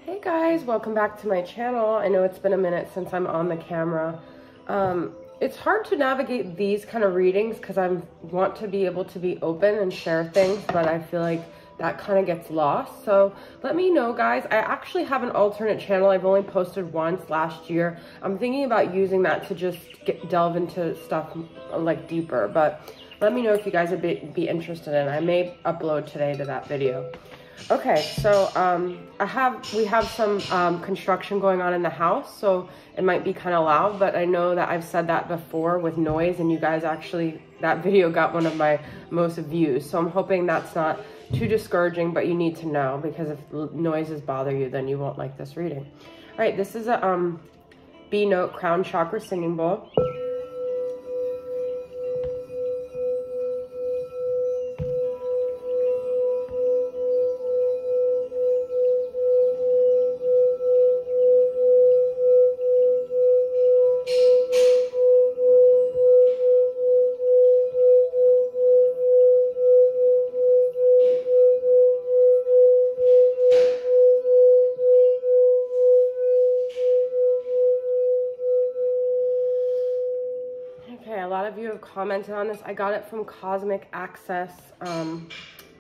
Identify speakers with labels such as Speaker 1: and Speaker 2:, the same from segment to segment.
Speaker 1: Hey guys, welcome back to my channel. I know it's been a minute since I'm on the camera. It's hard to navigate these kind of readings because I want to be able to be open and share things, but I feel like that kind of gets lost. So let me know, guys. I actually have an alternate channel. I've only posted once last year. I'm thinking about using that to just delve into stuff like deeper, but let me know if you guys would be interested in it. I may upload today to that video. Okay, so we have some construction going on in the house, so it might be kind of loud, but I know that I've said that before with noise, and you guys actually, that video got one of my most views, so I'm hoping that's not too discouraging, but you need to know, because if noises bother you, then you won't like this reading. All right, this is a B note crown chakra singing bowl. Okay, a lot of you have commented on this. I got it from Cosmic Access on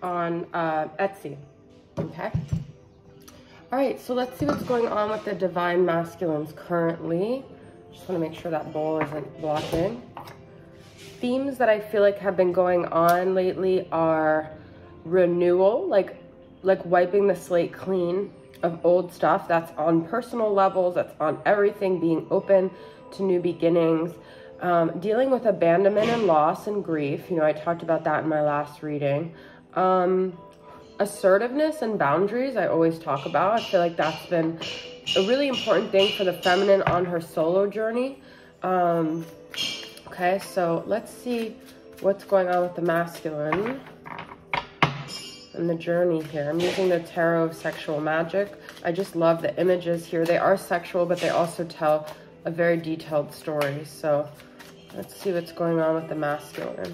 Speaker 1: Etsy. Okay. All right, so let's see what's going on with the Divine Masculines currently. Just want to make sure that bowl isn't blocking. Themes that I feel like have been going on lately are renewal, like wiping the slate clean of old stuff. That's on personal levels, that's on everything, being open to new beginnings. Dealing with abandonment and loss and grief. You know, I talked about that in my last reading. Assertiveness and boundaries, I always talk about. I feel like that's been a really important thing for the feminine on her solo journey. Okay, so let's see what's going on with the masculine and the journey here. I'm using the Tarot of Sexual Magic. I just love the images here. They are sexual, but they also tell a very detailed story. So let's see what's going on with the masculine.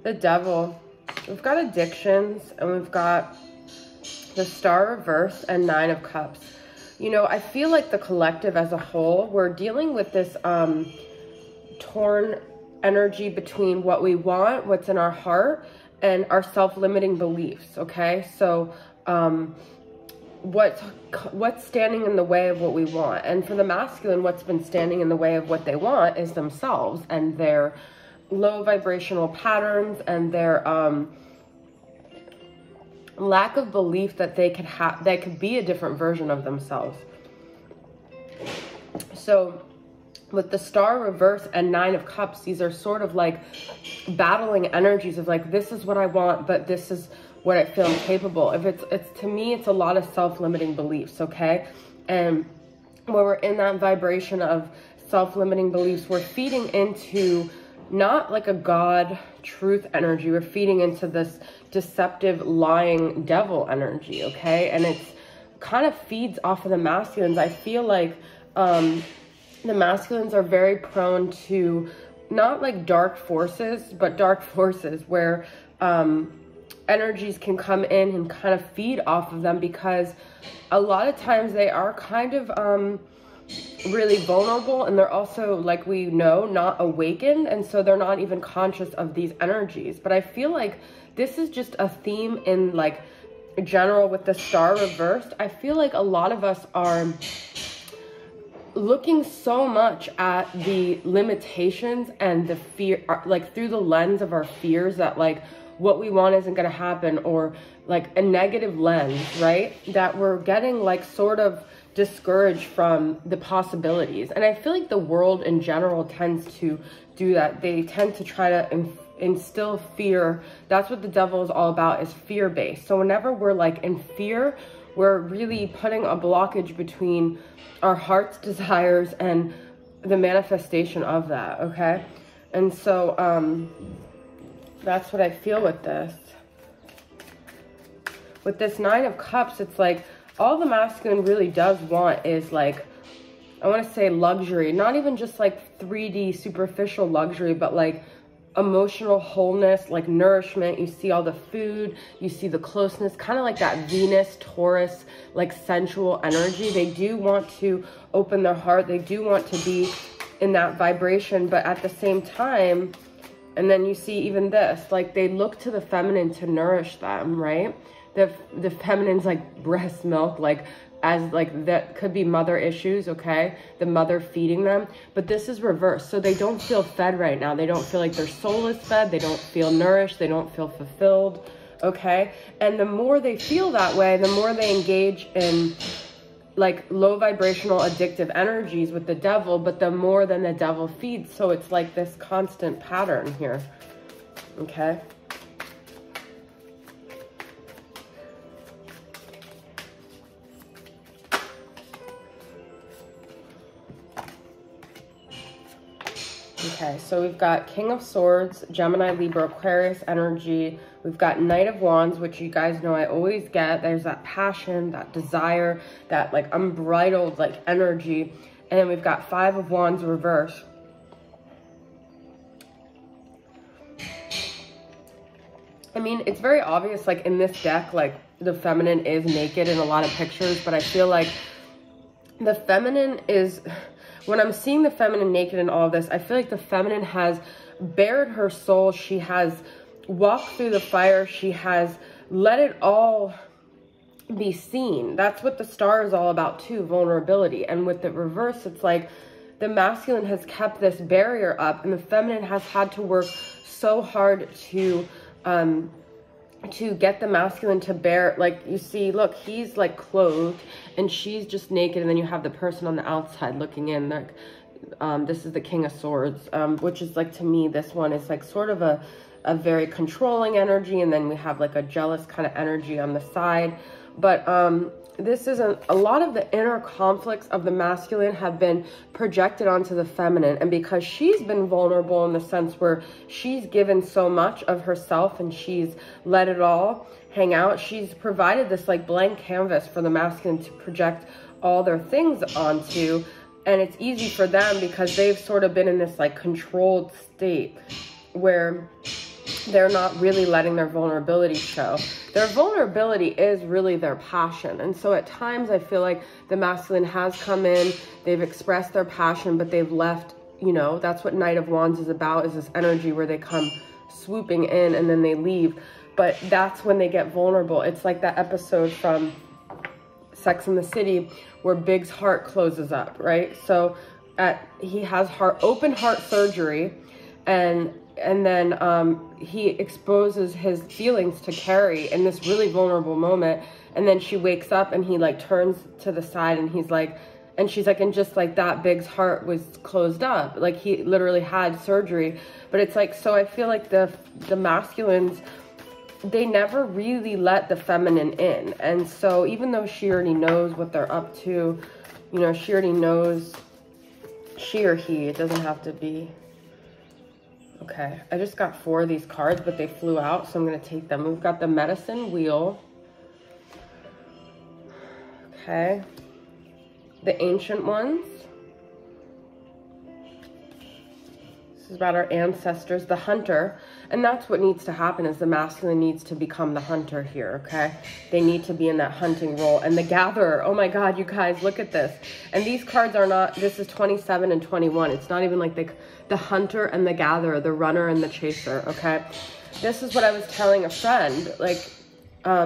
Speaker 1: The Devil. We've got addictions, and we've got the Star reverse and Nine of Cups. You know, I feel like the collective as a whole, we're dealing with this torn energy between what we want, what's in our heart, and our self-limiting beliefs, okay? So, what's standing in the way of what we want? And for the masculine, what's been standing in the way of what they want is themselves and their low vibrational patterns and their lack of belief that they could be a different version of themselves. So with the Star reverse and Nine of Cups, these are sort of like battling energies of like, this is what I want, but this is what I feel I'm capable. If it's to me, it's a lot of self-limiting beliefs, okay? And when we're in that vibration of self-limiting beliefs, we're feeding into not like a God truth energy. We're feeding into this deceptive, lying devil energy, okay? And it's kind of feeds off of the masculines. I feel like the masculines are very prone to not like dark forces, but dark forces where energies can come in and kind of feed off of them, because a lot of times they are kind of really vulnerable, and they're also, like we know, not awakened, and so they're not even conscious of these energies. But I feel like this is just a theme in like general with the Star reversed. I feel like a lot of us are looking so much at the limitations and the fear, like through the lens of our fears, that like what we want isn't going to happen, or like a negative lens, right? That we're getting like sort of discouraged from the possibilities. And I feel like the world in general tends to do that. They tend to try to instill fear. That's what the Devil is all about, is fear-based. So whenever we're like in fear, we're really putting a blockage between our heart's desires and the manifestation of that, okay? And so that's what I feel with this. With this Nine of Cups, it's like all the masculine really does want is like, I want to say luxury, not even just like 3D superficial luxury, but like emotional wholeness, like nourishment. You see all the food, you see the closeness, kind of like that Venus, Taurus, like sensual energy. They do want to open their heart. They do want to be in that vibration, but at the same time, and then you see even this, like they look to the feminine to nourish them, right? The feminine's like breast milk, like as like that could be mother issues, okay? The mother feeding them, but this is reversed. So they don't feel fed right now. They don't feel like their soul is fed. They don't feel nourished. They don't feel fulfilled, okay? And the more they feel that way, the more they engage in like low vibrational addictive energies with the devil, but the more than the devil feeds. So it's like this constant pattern here, okay? Okay, so we've got King of Swords, Gemini, Libra, Aquarius energy. We've got Knight of Wands, which you guys know I always get. There's that passion, that desire, that like unbridled like energy. And then we've got Five of Wands reverse. I mean, it's very obvious like in this deck, like the feminine is naked in a lot of pictures, but I feel like the feminine is... When I'm seeing the feminine naked in all of this, I feel like the feminine has bared her soul. She has walked through the fire. She has let it all be seen. That's what the star is all about too, vulnerability. And with the reverse, it's like the masculine has kept this barrier up and the feminine has had to work so hard to get the masculine to bear, like you see, look, he's like clothed and she's just naked, and then you have the person on the outside looking in. Like this is the King of Swords, which is like, to me, this one is like sort of a very controlling energy, and then we have like a jealous kind of energy on the side. But this isn't, a lot of the inner conflicts of the masculine have been projected onto the feminine, and because she's been vulnerable in the sense where she's given so much of herself and she's let it all hang out, she's provided this like blank canvas for the masculine to project all their things onto. And it's easy for them because they've sort of been in this like controlled state where they're not really letting their vulnerability show. Their vulnerability is really their passion. And so at times I feel like the masculine has come in, they've expressed their passion, but they've left, you know, that's what Knight of Wands is about, is this energy where they come swooping in and then they leave. But that's when they get vulnerable. It's like that episode from Sex and the City where Big's heart closes up, right? So he has open heart surgery, and then he exposes his feelings to Carrie in this really vulnerable moment. And then she wakes up and he like turns to the side and he's like, and she's like, and just like that, Big's heart was closed up. Like he literally had surgery. But it's like, so I feel like the masculines, they never really let the feminine in. And so even though she already knows what they're up to, you know, she already knows, she or he, it doesn't have to be. Okay, I just got 4 of these cards, but they flew out, so I'm going to take them. We've got the Medicine Wheel. Okay. The Ancient Ones. This is about our ancestors. The Hunter. And that's what needs to happen, is the masculine needs to become the hunter here, okay? They need to be in that hunting role. And the Gatherer. Oh my God, you guys, look at this. And these cards are not, this is 27 and 21. It's not even like the Hunter and the Gatherer, the Runner and the Chaser, okay? This is what I was telling a friend. Like,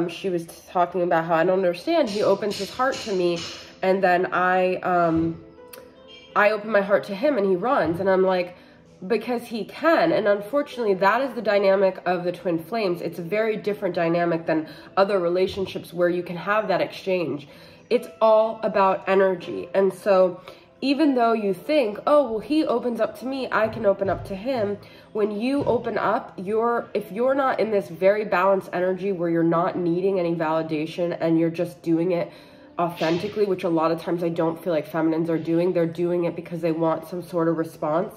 Speaker 1: she was talking about how I don't understand. He opens his heart to me, and then I open my heart to him and he runs. And I'm like, because he can. And unfortunately, that is the dynamic of the twin flames. It's a very different dynamic than other relationships where you can have that exchange. It's all about energy. And so even though you think, oh, well, he opens up to me, I can open up to him. When you open up, if you're not in this very balanced energy where you're not needing any validation and you're just doing it authentically, which a lot of times I don't feel like feminines are doing. They're doing it because they want some sort of response.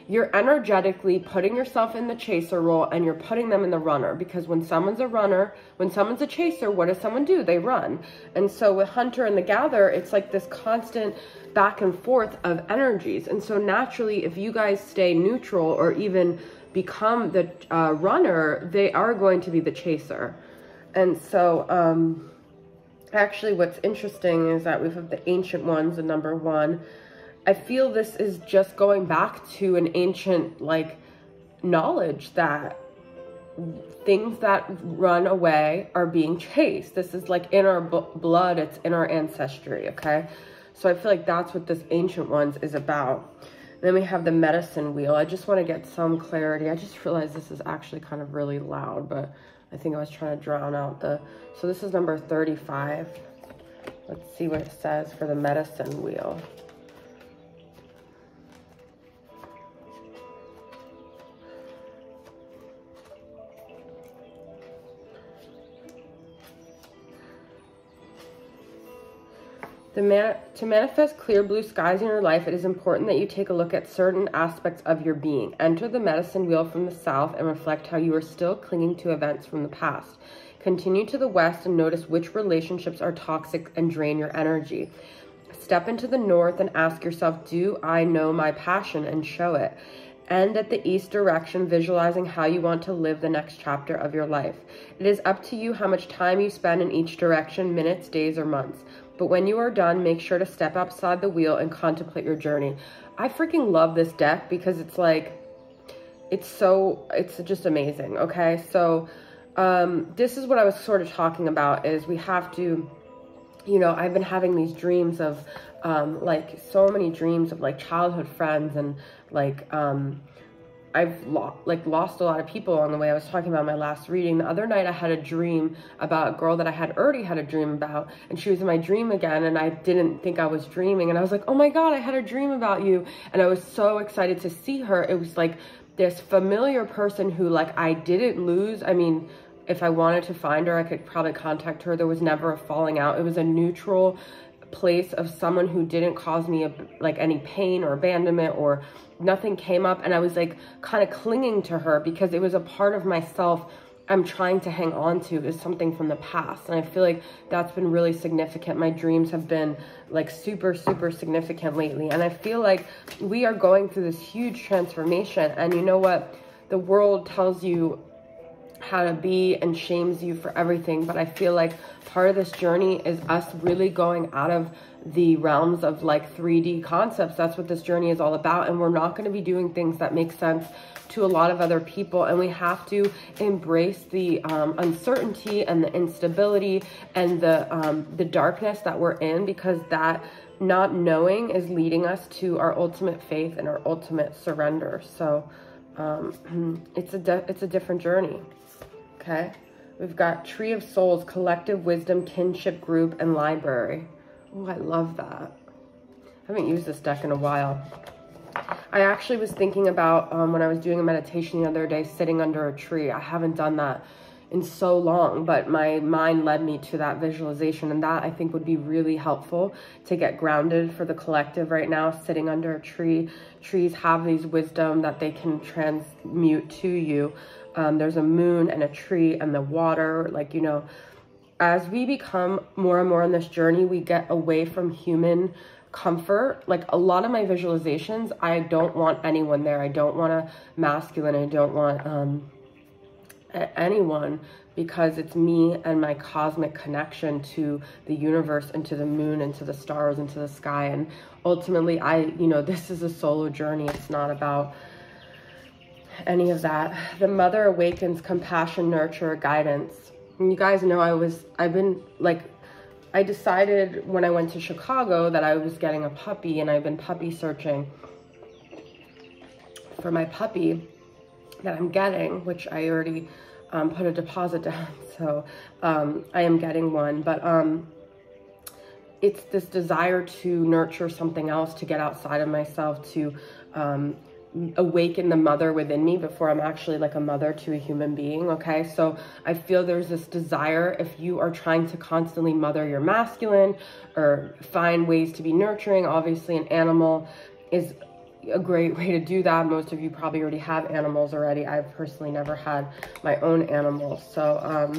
Speaker 1: You're energetically putting yourself in the chaser role and you're putting them in the runner, because when someone's a runner, when someone's a chaser, what does someone do? They run. And so with Hunter and the Gatherer, it's like this constant back and forth of energies. And so naturally, if you guys stay neutral or even become the runner, they are going to be the chaser. And so actually what's interesting is that we have the Ancient Ones, the number 1. I feel this is just going back to an ancient like knowledge that things that run away are being chased. This is like in our blood, it's in our ancestry, okay? So I feel like that's what this Ancient Ones is about. Then we have the Medicine Wheel. I just want to get some clarity. I just realized this is actually kind of really loud, but I think I was trying to drown out the... So this is number 35. Let's see what it says for the Medicine Wheel. To manifest clear blue skies in your life, it is important that you take a look at certain aspects of your being. Enter the Medicine Wheel from the south and reflect how you are still clinging to events from the past. Continue to the west and notice which relationships are toxic and drain your energy. Step into the north and ask yourself, do I know my passion, and show it. End at the east direction, visualizing how you want to live the next chapter of your life. It is up to you how much time you spend in each direction, minutes, days, or months. But when you are done, make sure to step outside the wheel and contemplate your journey. I freaking love this deck because it's like, it's just amazing, okay? So this is what I was sort of talking about, is we have to, you know, I've been having these dreams of like so many dreams of like childhood friends, and like I've lost a lot of people along the way. I was talking about my last reading. The other night I had a dream about a girl that I had already had a dream about, and she was in my dream again, and I didn't think I was dreaming, and I was like, oh my God, I had a dream about you. And I was so excited to see her. It was like this familiar person who like I didn't lose. I mean, if I wanted to find her, I could probably contact her. There was never a falling out. It was a neutral place of someone who didn't cause me like any pain or abandonment, or nothing came up, and I was like kind of clinging to her because it was a part of myself I'm trying to hang on to, is something from the past. And I feel like that's been really significant. My dreams have been like super significant lately, and I feel like we are going through this huge transformation. And you know what, the world tells you how to be and shames you for everything, but I feel like part of this journey is us really going out of the realms of like 3D concepts. That's what this journey is all about, and we're not going to be doing things that make sense to a lot of other people, and we have to embrace the uncertainty and the instability and the darkness that we're in, because that not knowing is leading us to our ultimate faith and our ultimate surrender. So it's a different journey. Okay, we've got Tree of Souls, Collective Wisdom, Kinship Group, and Library. Oh, I love that. I haven't used this deck in a while. I actually was thinking about when I was doing a meditation the other day, sitting under a tree. I haven't done that in so long, but my mind led me to that visualization, and that I think would be really helpful to get grounded for the collective right now, sitting under a tree. Trees have these wisdom that they can transmute to you. There's a moon and a tree and the water, like, you know, as we become more and more on this journey, we get away from human comfort. Like a lot of my visualizations, I don't want anyone there. I don't want a masculine. I don't want anyone, because it's me and my cosmic connection to the universe and to the moon and to the stars and to the sky. And ultimately, you know, this is a solo journey. It's not about any of that. The Mother awakens, compassion, nurture, guidance. And you guys know I decided when I went to Chicago that I was getting a puppy, and I've been puppy searching for my puppy that I'm getting, which I already put a deposit down. So I am getting one, but it's this desire to nurture something else, to get outside of myself, to awaken the mother within me before I'm actually like a mother to a human being. Okay, so I feel there's this desire, if you are trying to constantly mother your masculine or find ways to be nurturing, obviously an animal is a great way to do that. Most of you probably already have animals already. I've personally never had my own animals. So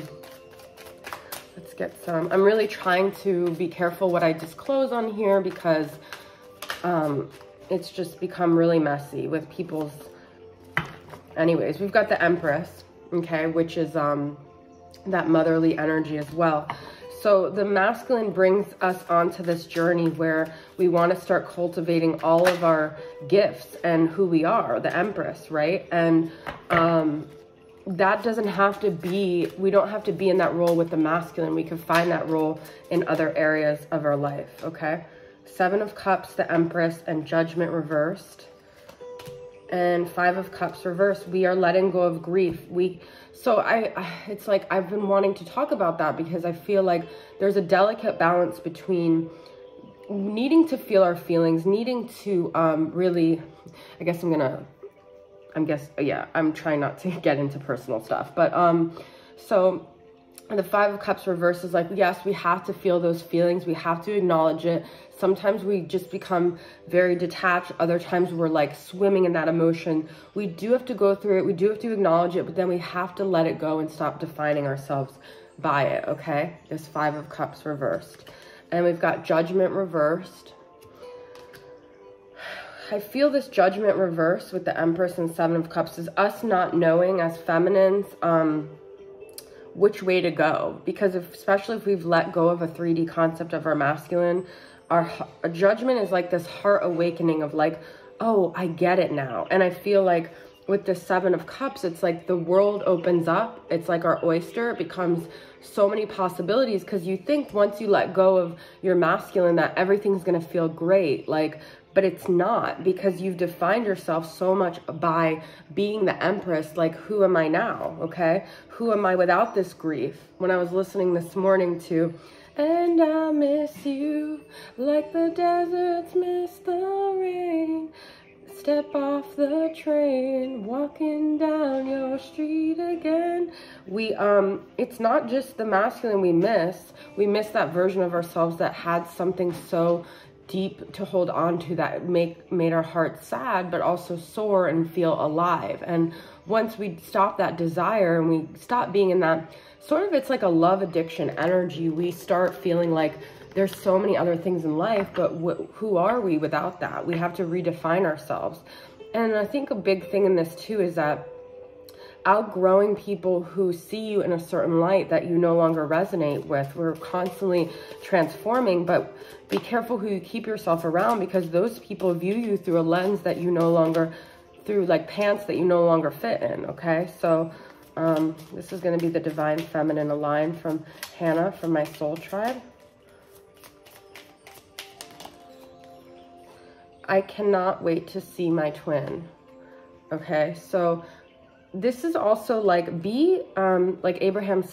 Speaker 1: let's get some. I'm really trying to be careful what I disclose on here, because it's just become really messy with people's anyways, we've got the Empress, okay, which is that motherly energy as well. So the masculine brings us onto this journey where we want to start cultivating all of our gifts and who we are, the Empress, right? And that doesn't have to be, we don't have to be in that role with the masculine. We can find that role in other areas of our life, okay? 7 of Cups, the Empress, and Judgment reversed. And 5 of Cups reversed. We are letting go of grief. So it's like I've been wanting to talk about that because I feel like there's a delicate balance between needing to feel our feelings, needing to really, I'm trying not to get into personal stuff, but so the 5 of Cups reverse is like, yes, we have to feel those feelings, we have to acknowledge it. Sometimes we just become very detached, other times we're like swimming in that emotion. We do have to go through it, we do have to acknowledge it, but then we have to let it go and stop defining ourselves by it, okay? This 5 of Cups reversed. And we've got Judgment reversed. I feel this Judgment reverse with the Empress and 7 of Cups is us not knowing as feminines which way to go. Because especially if we've let go of a 3D concept of our masculine, our Judgment is like this heart awakening of like, oh, I get it now. And I feel like with the 7 of Cups, it's like the world opens up. It's like our oyster. It becomes so many possibilities because you think once you let go of your masculine that everything's going to feel great. But it's not, because you've defined yourself so much by being the Empress. Like, who am I now? Okay. Who am I without this grief? When I was listening this morning to, and I miss you like the deserts miss the rain. Step off the train, walking down your street again. It's not just the masculine we miss that version of ourselves that had something so deep to hold on to that made our hearts sad, but also soar and feel alive. And once we stop that desire and we stop being in that sort of, it's like a love addiction energy, we start feeling like there's so many other things in life, but who are we without that? We have to redefine ourselves. And I think a big thing in this too is that outgrowing people who see you in a certain light that you no longer resonate with. We're constantly transforming, but be careful who you keep yourself around, because those people view you through a lens that you no longer, through like pants that you no longer fit in, okay? So this is going to be the Divine Feminine Aligned from Hannah from my soul tribe. I cannot wait to see my twin. Okay, so this is also like like Abraham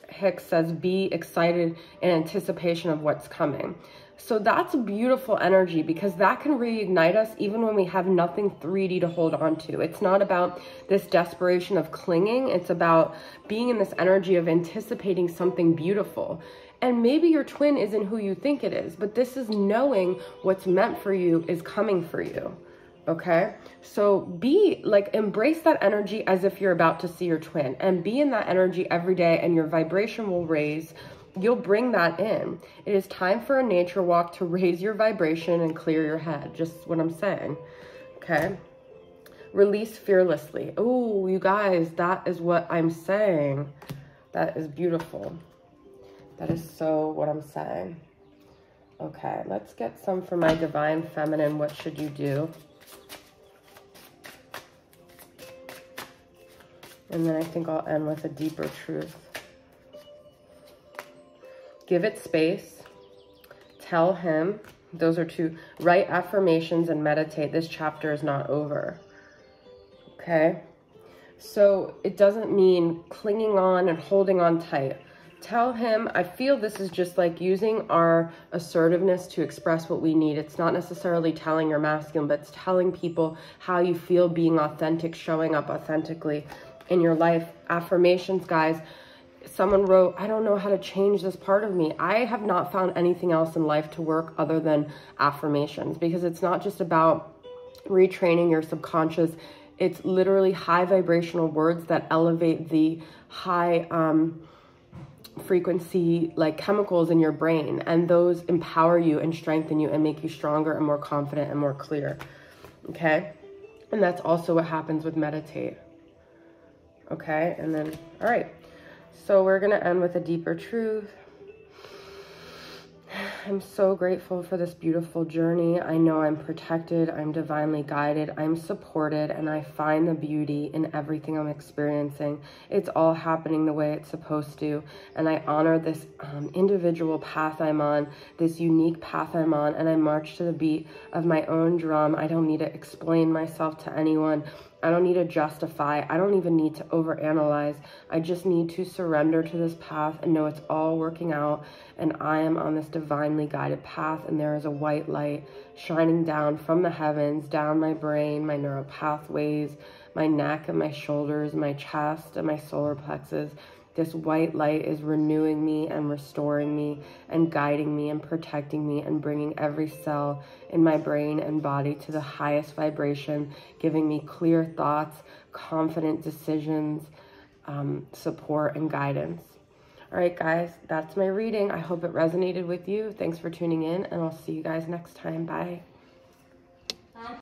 Speaker 1: Hicks says, be excited in anticipation of what's coming. So that's a beautiful energy, because that can reignite us even when we have nothing 3D to hold on to. It's not about this desperation of clinging. It's about being in this energy of anticipating something beautiful. And maybe your twin isn't who you think it is, but this is knowing what's meant for you is coming for you. Okay, so embrace that energy as if you're about to see your twin, and be in that energy every day, and your vibration will raise. You'll bring that in. It is time for a nature walk to raise your vibration and clear your head. Just what I'm saying. Okay, release fearlessly. Oh, you guys, that is what I'm saying. That is beautiful. That is so what I'm saying. Okay, let's get some for my Divine Feminine. What should you do? And then I think I'll end with a deeper truth. Give it space. Tell him. Those are 2. Write affirmations and meditate. This chapter is not over. Okay? So it doesn't mean clinging on and holding on tight. Tell him, I feel this is just like using our assertiveness to express what we need. It's not necessarily telling your masculine, but it's telling people how you feel, being authentic, showing up authentically in your life. Affirmations, guys. Someone wrote, I don't know how to change this part of me. I have not found anything else in life to work other than affirmations, because it's not just about retraining your subconscious. It's literally high vibrational words that elevate the high frequency like chemicals in your brain, and those empower you and strengthen you and make you stronger and more confident and more clear. Okay, and that's also what happens with meditate. Okay, and then, all right. So we're going to end with a deeper truth. I'm so grateful for this beautiful journey. I know I'm protected, I'm divinely guided, I'm supported, and I find the beauty in everything I'm experiencing. It's all happening the way it's supposed to, and I honor this individual path I'm on, this unique path I'm on, and I march to the beat of my own drum. I don't need to explain myself to anyone. I don't need to justify. I don't even need to overanalyze. I just need to surrender to this path and know it's all working out. And I am on this divinely guided path. And there is a white light shining down from the heavens, down my brain, my neural pathways, my neck and my shoulders, my chest and my solar plexus. This white light is renewing me and restoring me and guiding me and protecting me and bringing every cell in my brain and body to the highest vibration, giving me clear thoughts, confident decisions, support, and guidance. All right, guys, that's my reading. I hope it resonated with you. Thanks for tuning in, and I'll see you guys next time. Bye.